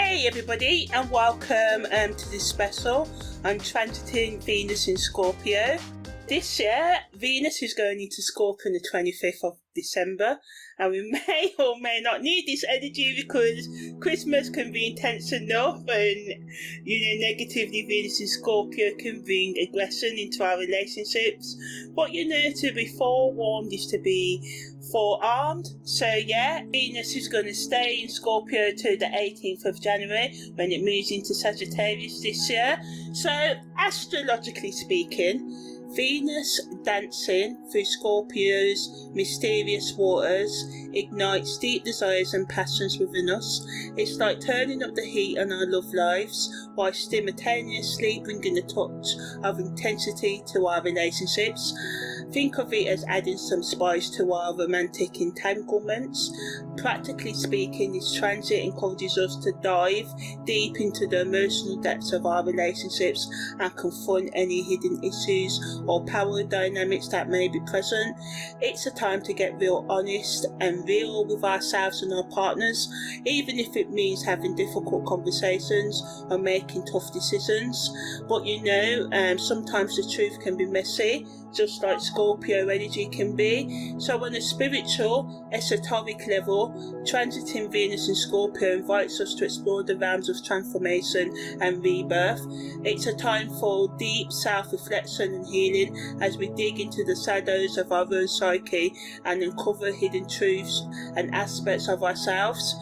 Hey everybody, and welcome to this special. I'm transiting Venus in Scorpio. This year, Venus is going into Scorpio on the 25th of December, and we may or may not need this energy because Christmas can be intense enough, and negatively Venus in Scorpio can bring aggression into our relationships. But to be forewarned is to be forearmed. So Venus is going to stay in Scorpio to the 18th of January when it moves into Sagittarius this year. So astrologically speaking, Venus dancing through Scorpio's mysterious waters ignites deep desires and passions within us. It's like turning up the heat on our love lives while simultaneously bringing a touch of intensity to our relationships. Think of it as adding some spice to our romantic entanglements. Practically speaking, this transit encourages us to dive deep into the emotional depths of our relationships and confront any hidden issues or power dynamics that may be present. It's a time to get real honest and real with ourselves and our partners, even if it means having difficult conversations or making tough decisions. But sometimes the truth can be messy, just like Scorpio energy can be. So on a spiritual, esoteric level, transiting Venus in Scorpio invites us to explore the realms of transformation and rebirth. It's a time for deep self-reflection and healing as we dig into the shadows of our own psyche and uncover hidden truths and aspects of ourselves.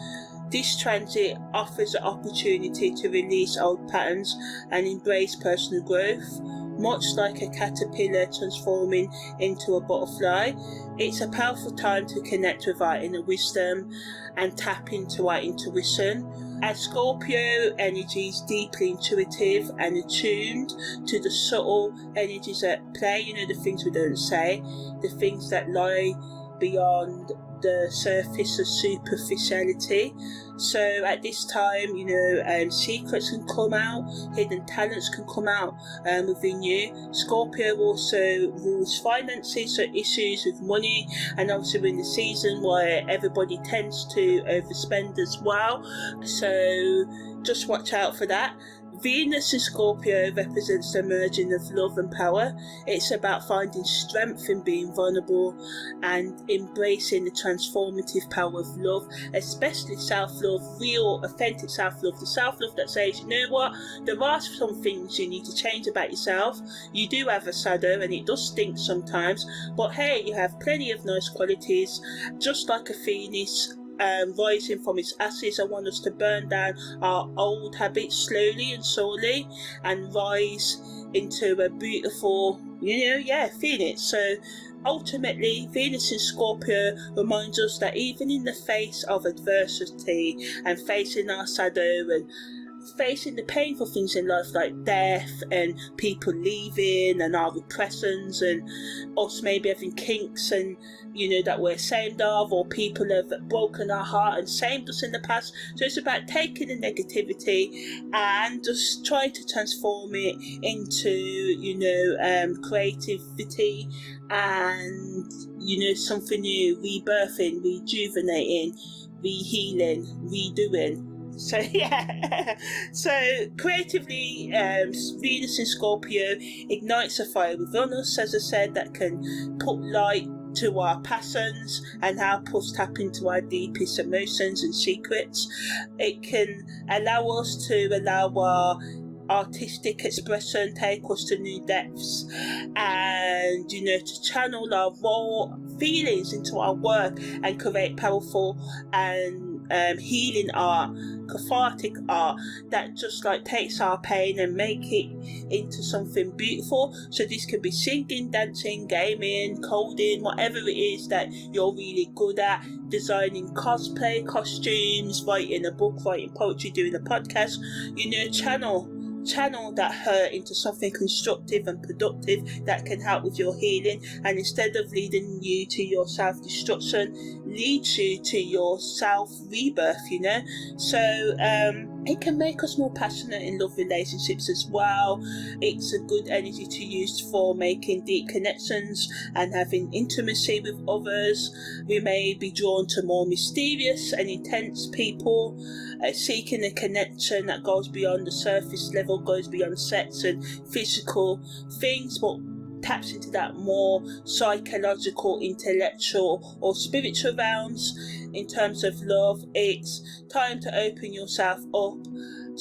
This transit offers an opportunity to release old patterns and embrace personal growth. Much like a caterpillar transforming into a butterfly, it's a powerful time to connect with our inner wisdom and tap into our intuition. As Scorpio energy is deeply intuitive and attuned to the subtle energies at play, the things we don't say, the things that lie beyond the surface of superficiality. So at this time, secrets can come out, hidden talents can come out within you. Scorpio also rules finances, so issues with money, and also in the season where everybody tends to overspend as well. So just watch out for that. Venus in Scorpio represents the merging of love and power. It's about finding strength in being vulnerable and embracing the transformative power of love, especially self-love, real, authentic self-love, the self-love that says, there are some things you need to change about yourself. You do have a shadow and it does stink sometimes, but hey, you have plenty of nice qualities. Just like a phoenix rising from its ashes, I want us to burn down our old habits slowly and slowly and rise into a beautiful, phoenix. So ultimately, Venus in Scorpio reminds us that even in the face of adversity and facing our shadow and facing the painful things in life like death and people leaving and our repressions and us maybe having kinks and that we're ashamed of, or people have broken our heart and shamed us in the past. So it's about taking the negativity and just trying to transform it into creativity and something new, rebirthing, rejuvenating, rehealing, redoing. So so creatively, Venus in Scorpio ignites a fire within us, as I said, that can put light to our passions and help us tap into our deepest emotions and secrets. It can allow us to allow our artistic expression take us to new depths, and to channel our raw feelings into our work and create powerful and healing art, cathartic art that just takes our pain and make it into something beautiful. So this could be singing, dancing, gaming, coding, whatever it is that you're really good at, designing cosplay, costumes, writing a book, writing poetry, doing a podcast. Channel that hurt into something constructive and productive that can help with your healing, and instead of leading you to your self-destruction, leads you to your self rebirth, you know. So it can make us more passionate in love relationships as well. It's a good energy to use for making deep connections and having intimacy with others. We may be drawn to more mysterious and intense people, seeking a connection that goes beyond the surface level, goes beyond sex and physical things, but taps into that more psychological, intellectual or spiritual realms. In terms of love, it's time to open yourself up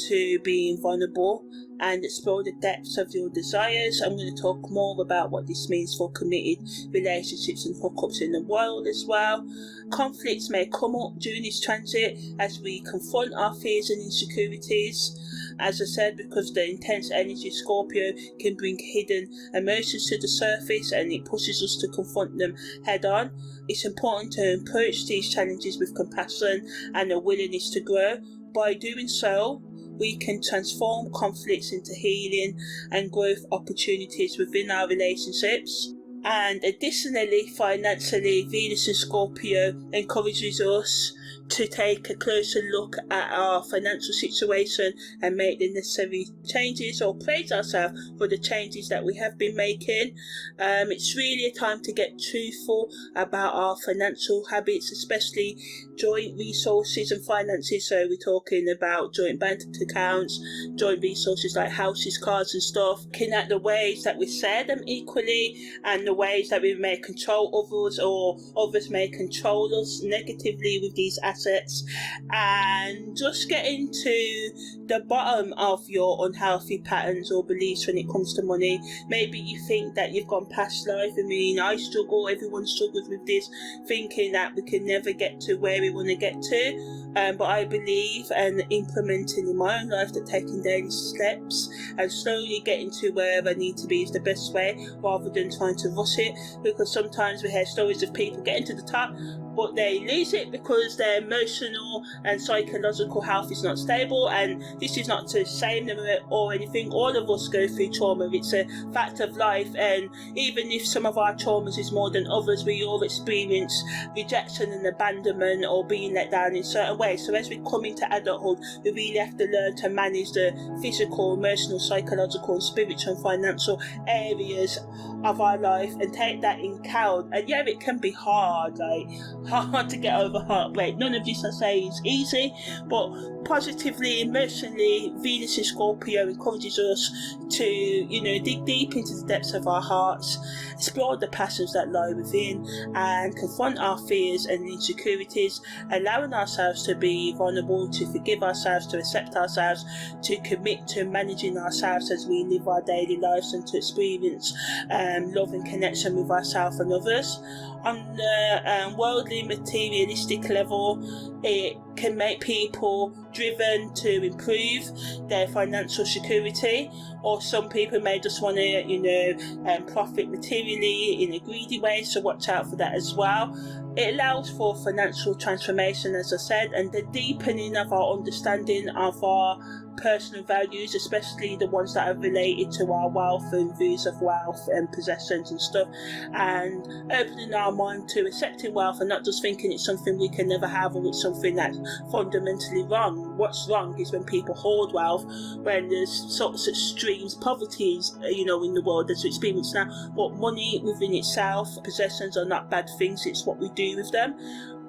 to being vulnerable and explore the depths of your desires. I'm going to talk more about what this means for committed relationships and hookups in the world as well. Conflicts may come up during this transit as we confront our fears and insecurities. As I said, because the intense energy of Scorpio can bring hidden emotions to the surface and it pushes us to confront them head on. It's important to approach these challenges with compassion and a willingness to grow. By doing so, we can transform conflicts into healing and growth opportunities within our relationships. And additionally, financially, Venus in Scorpio encourages us to take a closer look at our financial situation and make the necessary changes, or praise ourselves for the changes that we have been making. It's really a time to get truthful about our financial habits, especially joint resources and finances. So we're talking about joint bank accounts, joint resources like houses, cars and stuff, looking at the ways that we share them equally and the ways that we may control others or others may control us negatively with these assets, and just getting to the bottom of your unhealthy patterns or beliefs when it comes to money. Maybe you think that you've gone past life. I mean, I struggle, everyone struggles with this, thinking that we can never get to where we want to get to, but I believe and implementing in my own life that taking daily steps and slowly getting to where I need to be is the best way, rather than trying to rush it, because sometimes we hear stories of people getting to the top but they lose it because their emotional and psychological health is not stable. And this is not to shame them or anything. All of us go through trauma. It's a fact of life, and even if some of our traumas is more than others, we all experience rejection and abandonment or being let down in certain ways. So as we come into adulthood, we really have to learn to manage the physical, emotional, psychological and spiritual and financial areas of our life and take that in count. And yeah, it can be hard, like hard to get over heartbreak. None of this I say is easy, but positively, emotionally, Venus in Scorpio encourages us to, dig deep into the depths of our hearts, explore the passions that lie within, and confront our fears and insecurities, allowing ourselves to be vulnerable, to forgive ourselves, to accept ourselves, to commit to managing ourselves as we live our daily lives, and to experience love and connection with ourselves and others. On the worldly, materialistic level, it can make people driven to improve their financial security, or some people may just want to, profit materially in a greedy way, so watch out for that as well. It allows for financial transformation, as I said, and the deepening of our understanding of our personal values, especially the ones that are related to our wealth and views of wealth and possessions and stuff, and opening our mind to accepting wealth and not just thinking it's something we can never have or it's something that's fundamentally wrong. What's wrong is when people hoard wealth, when there's sorts of extremes, poverties, in the world as we experience now. But money within itself, possessions are not bad things, it's what we do with them.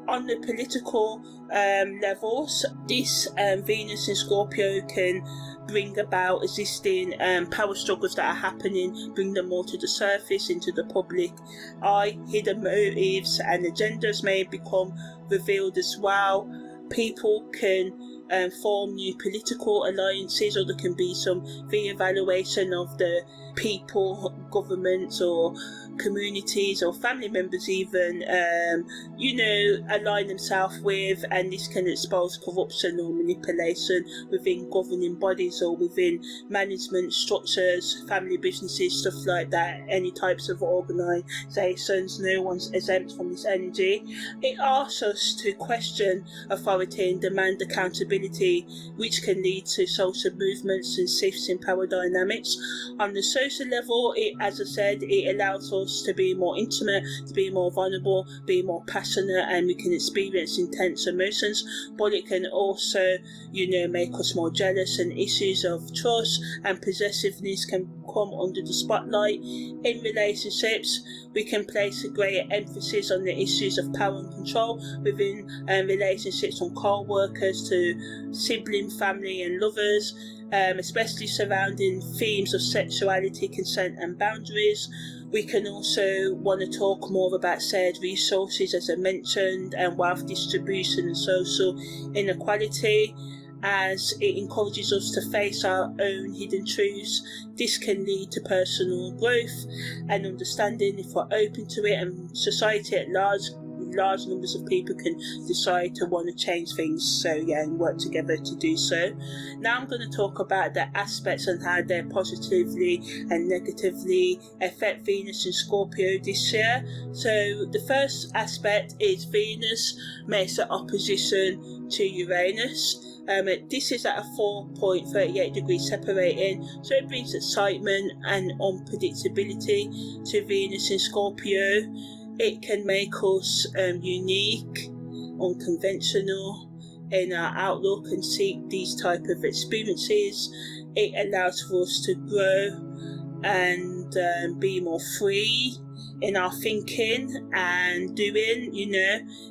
On the political levels, this Venus in Scorpio can bring about existing power struggles that are happening, bring them more to the surface, into the public eye. Hidden motives and agendas may become revealed as well. People can form new political alliances, or there can be some re-evaluation of the people, governments or communities or family members even, align themselves with, and this can expose corruption or manipulation within governing bodies or within management structures, family businesses, stuff like that, any types of organisations. No one's exempt from this energy. It asks us to question authority and demand accountability stability, which can lead to social movements and shifts in power dynamics. On the social level, as I said, it allows us to be more intimate, to be more vulnerable, be more passionate, and we can experience intense emotions. But it can also, make us more jealous, and issues of trust and possessiveness can come under the spotlight. In relationships, we can place a greater emphasis on the issues of power and control within relationships, from co-workers to sibling, family and lovers, especially surrounding themes of sexuality, consent and boundaries. We can also want to talk more about shared resources, as I mentioned, and wealth distribution and social inequality, as it encourages us to face our own hidden truths. This can lead to personal growth and understanding if we're open to it, and society at large numbers of people can decide to want to change things, and work together to do so. Now I'm going to talk about the aspects and how they positively and negatively affect Venus in Scorpio this year. So the first aspect is Venus makes an opposition to Uranus. This is at a 4.38 degrees separating, so it brings excitement and unpredictability to Venus in Scorpio. It can make us unique, unconventional in our outlook, and seek these type of experiences. It allows for us to grow and be more free in our thinking and doing.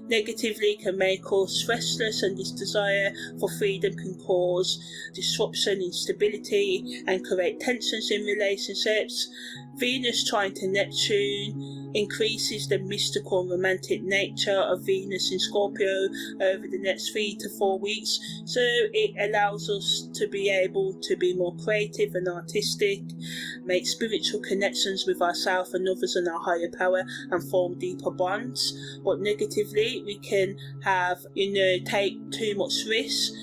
Negatively can make us restless, and this desire for freedom can cause disruption, instability, and create tensions in relationships. Venus trine to Neptune increases the mystical and romantic nature of Venus in Scorpio over the next 3 to 4 weeks. So it allows us to be able to be more creative and artistic, make spiritual connections with ourselves and others and our higher power, and form deeper bonds. But negatively, we can have, take too much risk,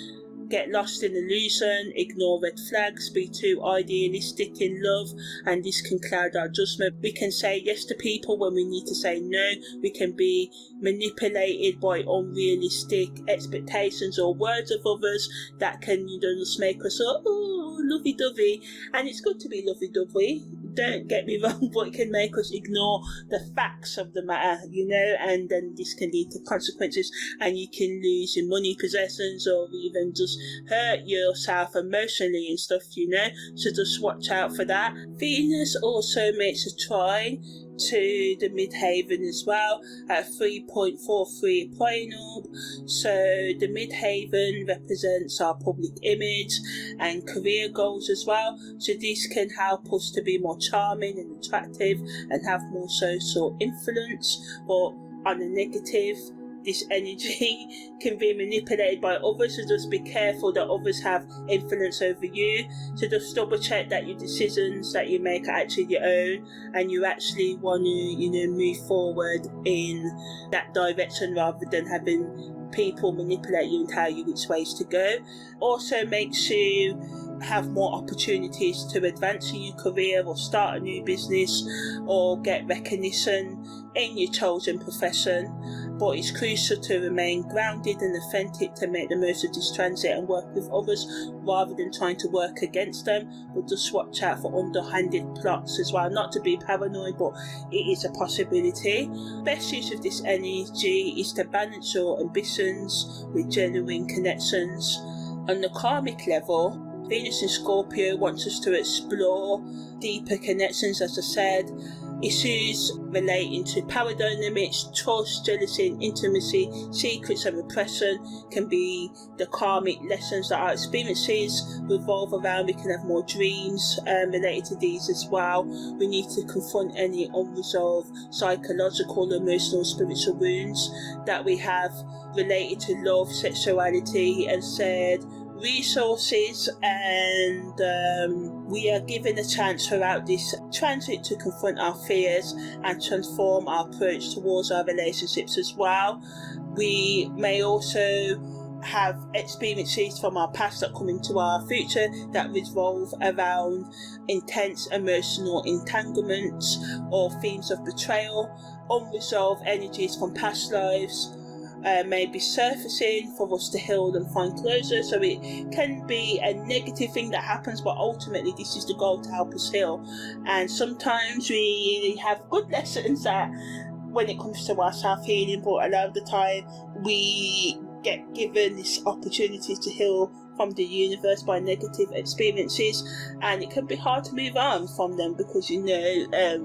get lost in illusion, ignore red flags, be too idealistic in love, and this can cloud our judgment. We can say yes to people when we need to say no. We can be manipulated by unrealistic expectations or words of others that can just make us lovey-dovey. And it's good to be lovey-dovey, don't get me wrong, but it can make us ignore the facts of the matter, and then this can lead to consequences, and you can lose your money, possessions, or even just hurt yourself emotionally and stuff, so just watch out for that. Venus also makes a trine to the midhaven as well at 3.43 prime orb. So the midhaven represents our public image and career goals as well, so this can help us to be more charming and attractive and have more social influence. But on a negative, this energy can be manipulated by others, so just be careful that others have influence over you. So just double check that your decisions that you make are actually your own, and you actually want to move forward in that direction rather than having people manipulate you and tell you which ways to go. Also makes you have more opportunities to advance in your career or start a new business or get recognition in your chosen profession. But it's crucial to remain grounded and authentic to make the most of this transit and work with others rather than trying to work against them. But just watch out for underhanded plots as well. Not to be paranoid, but it is a possibility. Best use of this energy is to balance your ambitions with genuine connections. On the karmic level, Venus in Scorpio wants us to explore deeper connections, as I said. Issues relating to power dynamics, trust, jealousy and intimacy, secrets and repression can be the karmic lessons that our experiences revolve around. We can have more dreams related to these as well. We need to confront any unresolved psychological, emotional, spiritual wounds that we have related to love, sexuality and shared resources, and we are given a chance throughout this transit to confront our fears and transform our approach towards our relationships as well. We may also have experiences from our past that come into our future that revolve around intense emotional entanglements or themes of betrayal, unresolved energies from past lives, maybe surfacing for us to heal and find closure. So it can be a negative thing that happens, but ultimately this is the goal, to help us heal. And sometimes we have good lessons that when it comes to our self-healing, but a lot of the time we get given this opportunity to heal from the universe by negative experiences, and it can be hard to move on from them because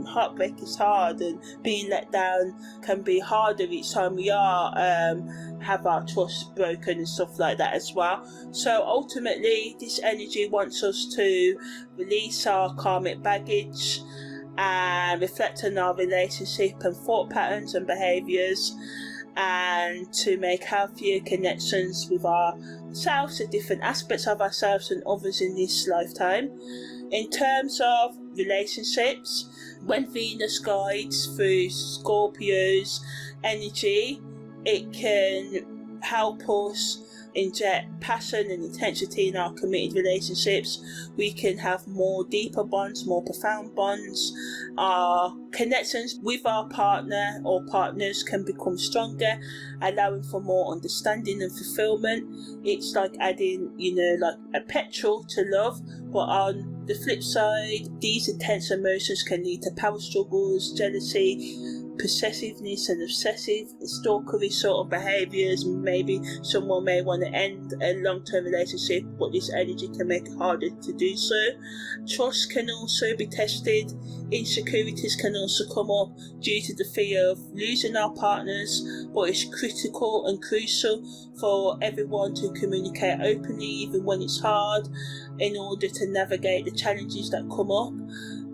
heartbreak is hard, and being let down can be harder each time we are have our trust broken and stuff like that as well. So ultimately this energy wants us to release our karmic baggage and reflect on our relationship and thought patterns and behaviours, and to make healthier connections with ourselves, the different aspects of ourselves and others in this lifetime. In terms of relationships, when Venus guides through Scorpio's energy, it can help us inject passion and intensity in our committed relationships. We can have more deeper bonds, more profound bonds. Our connections with our partner or partners can become stronger, allowing for more understanding and fulfillment. It's like adding, like a petrol to love, but on the flip side, these intense emotions can lead to power struggles, jealousy, possessiveness and obsessive, stalkery sort of behaviours. Maybe someone may want to end a long-term relationship, but this energy can make it harder to do so. Trust can also be tested. Insecurities can also come up due to the fear of losing our partners, but it's critical and crucial for everyone to communicate openly, even when it's hard, in order to navigate the challenges that come up.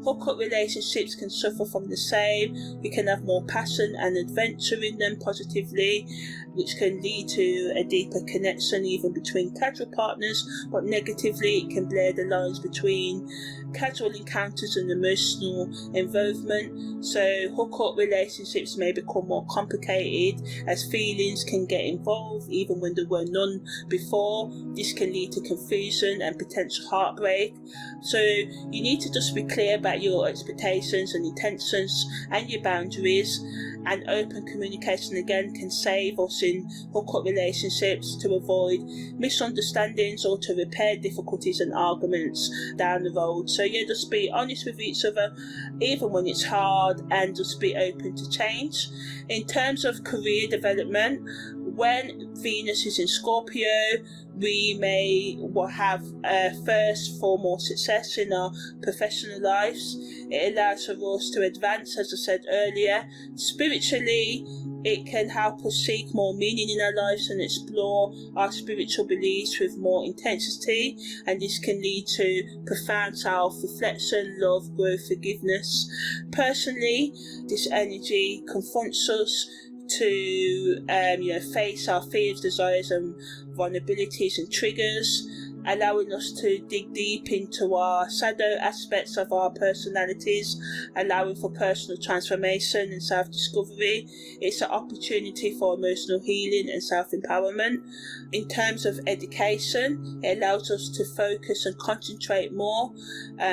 Hookup relationships can suffer from the same. We can have more passion and adventure in them positively, which can lead to a deeper connection even between casual partners, but negatively it can blur the lines between casual encounters and emotional involvement. So hookup relationships may become more complicated as feelings can get involved even when there were none before. This can lead to confusion and potential heartbreak. So you need to just be clear about your expectations and intentions and your boundaries, and open communication again can save us in hookup relationships to avoid misunderstandings or to repair difficulties and arguments down the road. So just be honest with each other even when it's hard, and just be open to change. In terms of career development, when Venus is in Scorpio, we may have thirst for more success in our professional lives. It allows for us to advance, as I said earlier. Spiritually, it can help us seek more meaning in our lives and explore our spiritual beliefs with more intensity, and this can lead to profound self-reflection, love, growth, forgiveness. Personally, this energy confronts us to face our fears, desires and vulnerabilities and triggers, allowing us to dig deep into our shadow aspects of our personalities, allowing for personal transformation and self-discovery. It's an opportunity for emotional healing and self-empowerment. In terms of education, it allows us to focus and concentrate more,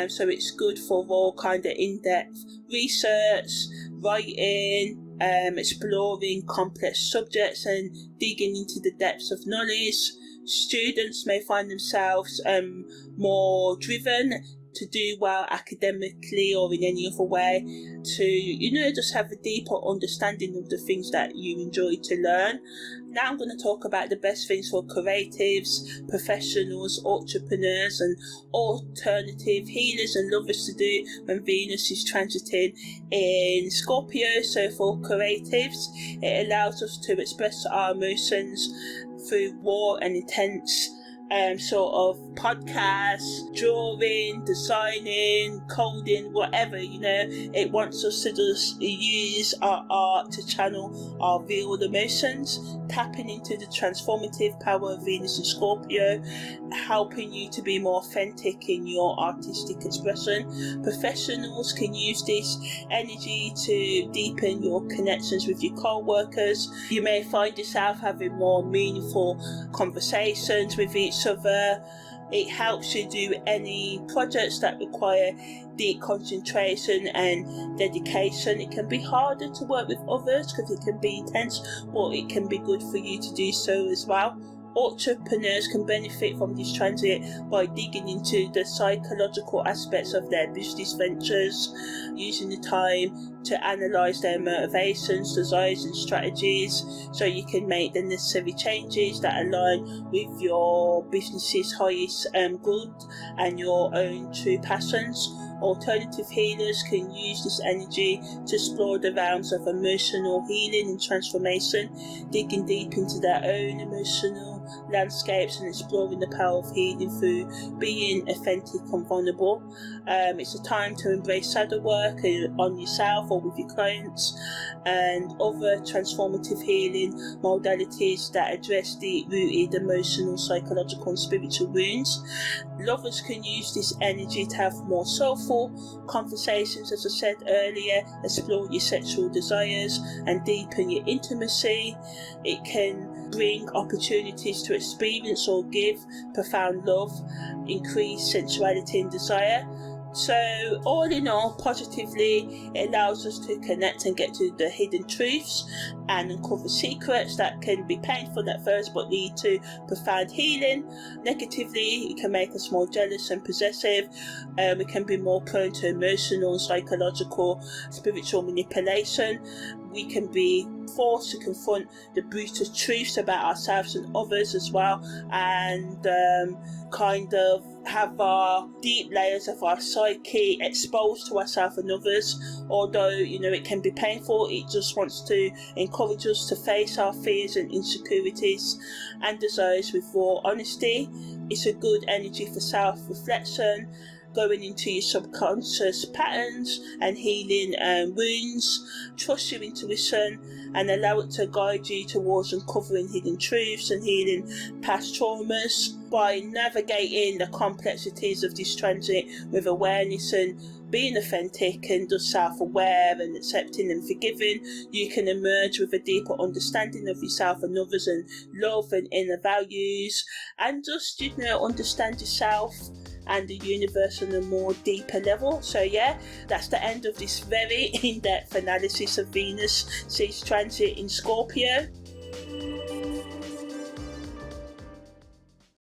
so it's good for all kind of in-depth research, writing, exploring complex subjects and digging into the depths of knowledge. Students may find themselves more driven to do well academically or in any other way, to just have a deeper understanding of the things that you enjoy to learn. Now I'm going to talk about the best things for creatives, professionals, entrepreneurs and alternative healers and lovers to do when Venus is transiting in Scorpio. So for creatives, it allows us to express our emotions through raw and intense sort of podcasts, drawing, designing, coding, whatever, it wants us to just use our art to channel our real emotions, tapping into the transformative power of Venus and Scorpio, helping you to be more authentic in your artistic expression. Professionals can use this energy to deepen your connections with your co-workers. You may find yourself having more meaningful conversations with each other. It helps you do any projects that require deep concentration and dedication. It can be harder to work with others because it can be intense, but it can be good for you to do so as well. Entrepreneurs can benefit from this transit by digging into the psychological aspects of their business ventures, using the time to analyse their motivations, desires and strategies, so you can make the necessary changes that align with your business's highest good and your own true passions. Alternative healers can use this energy to explore the realms of emotional healing and transformation, digging deep into their own emotional landscapes and exploring the power of healing through being authentic and vulnerable. It's a time to embrace shadow work on yourself or with your clients, and other transformative healing modalities that address deep-rooted emotional, psychological and spiritual wounds. Lovers can use this energy to have more soulful conversations, as I said earlier, explore your sexual desires and deepen your intimacy. It can bring opportunities to experience or give profound love, increase sensuality and desire. So all in all, positively, it allows us to connect and get to the hidden truths and uncover secrets that can be painful at first but lead to profound healing. Negatively, it can make us more jealous and possessive. We can be more prone to emotional and psychological, spiritual manipulation. We can be forced to confront the brutal truths about ourselves and others as well, and kind of have our deep layers of our psyche exposed to ourselves and others. Although, it can be painful, it just wants to encourage us to face our fears and insecurities and desires with raw honesty. It's a good energy for self-reflection, going into your subconscious patterns and healing wounds. Trust your intuition and allow it to guide you towards uncovering hidden truths and healing past traumas. By navigating the complexities of this transit with awareness and being authentic and just self-aware and accepting and forgiving, you can emerge with a deeper understanding of yourself and others, and love and inner values, and just understand yourself and the universe on a more deeper level. So yeah, that's the end of this very in-depth analysis of Venus' transit in Scorpio.